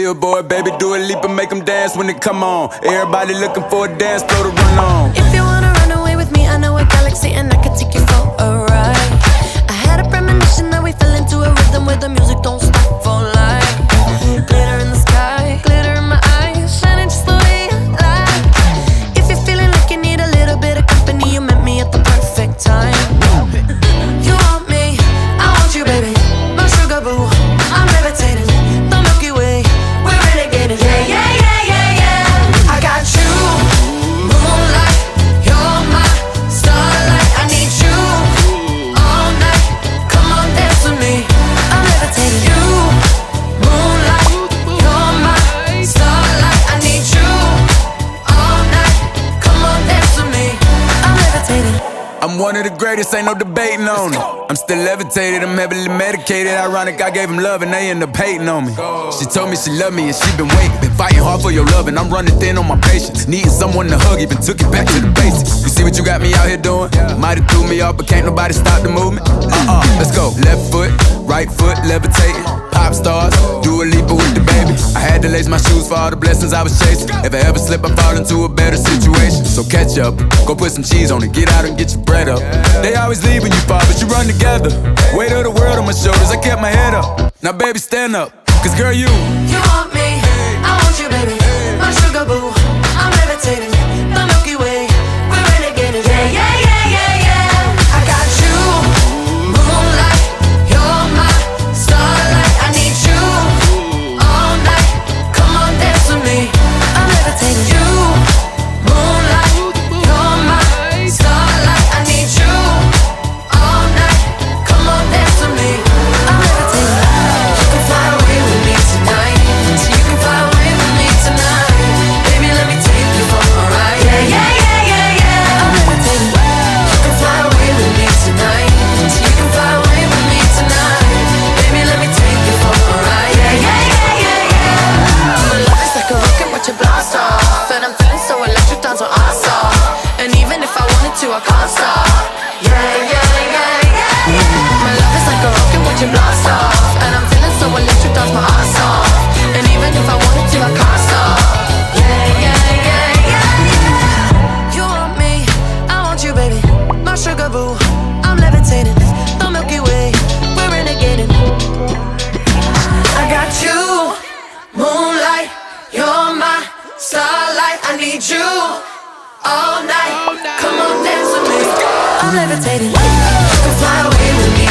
billboard, baby, do a leap and make them dance when it come on. Everybody looking for a dance floor to run on. If you wanna run away with me, I know a galaxy and I can take you for a ride. I had a premonition that we fell into a rhythm where the music don't stop for life. Glitter in the sky, glitter in my eyes, shining just the way I like. If you're feeling like you need a little bit of company, you met me at the perfect time. You want me, I want you, baby, my sugar boo. I'm levitating, the Milky Way, we're renegading. Yeah, yeah, yeah, yeah, yeah. I got you, moonlight, you're my starlight. I need you all night, come on dance with me. I'm levitating. You, moonlight, you're my starlight. I need you all night, come on dance with me. I'm levitating. I'm one of the greatest, ain't no debating on it. I'm still levitated, I'm heavily medicated. Ironic, I gave him love and they end up hating on me. She told me she loved me and she been waiting. Been fighting hard for your love and I'm running thin on my patience. Needing someone to hug, even took it back to the basics. You see what you got me out here doing? Might've threw me off, but can't nobody stop the movement. Let's go. Left foot, right foot, levitating. Pop stars, do a leaper with the baby. I had to lace my shoes for all the blessings I was chasing. If I ever slip, I fall into a better situation. So catch up, go put some cheese on it, get out and get your bread up. They always leave when you fall, but you run together. Weight of the world on my shoulders, I kept my head up. Now baby, stand up, cause girl, you want me, I want you, baby, my sugar boo. I'm levitating, the Milky Way, we're renegading. Yeah, yeah, yeah, yeah, yeah. I got you, moonlight, you're my starlight. I need you all night, come on dance with me. I'm levitating. You, moonlight, you're my starlight. I need you all night, come on dance with me. I'm levitating. You can fly away with me tonight, so you can fly away with me tonight. Baby, let me take you for a ride. Yeah, yeah, yeah, yeah, yeah. I'm levitating. You can fly away with me tonight, so you can fly away with me tonight. Baby, let me take you for a ride. Yeah, yeah, yeah, yeah, yeah. My love is like a rocket, watch it blast off, and I'm feeling so electric, dance on awesome. And even if I wanted to, I can't stop. Yeah, yeah, yeah, yeah. My love is like a rocket, watch it blast off, and I'm feeling so electric, dance my ass off. And even if I wanted to, I can't stop. Yeah, yeah, yeah, yeah. You want me, I want you, baby, my sugar boo. I'm levitating, the Milky Way, we're renegading. I got you, moonlight, you're my starlight. I need you all night, come on dance with me. I'm levitating. You can fly away with me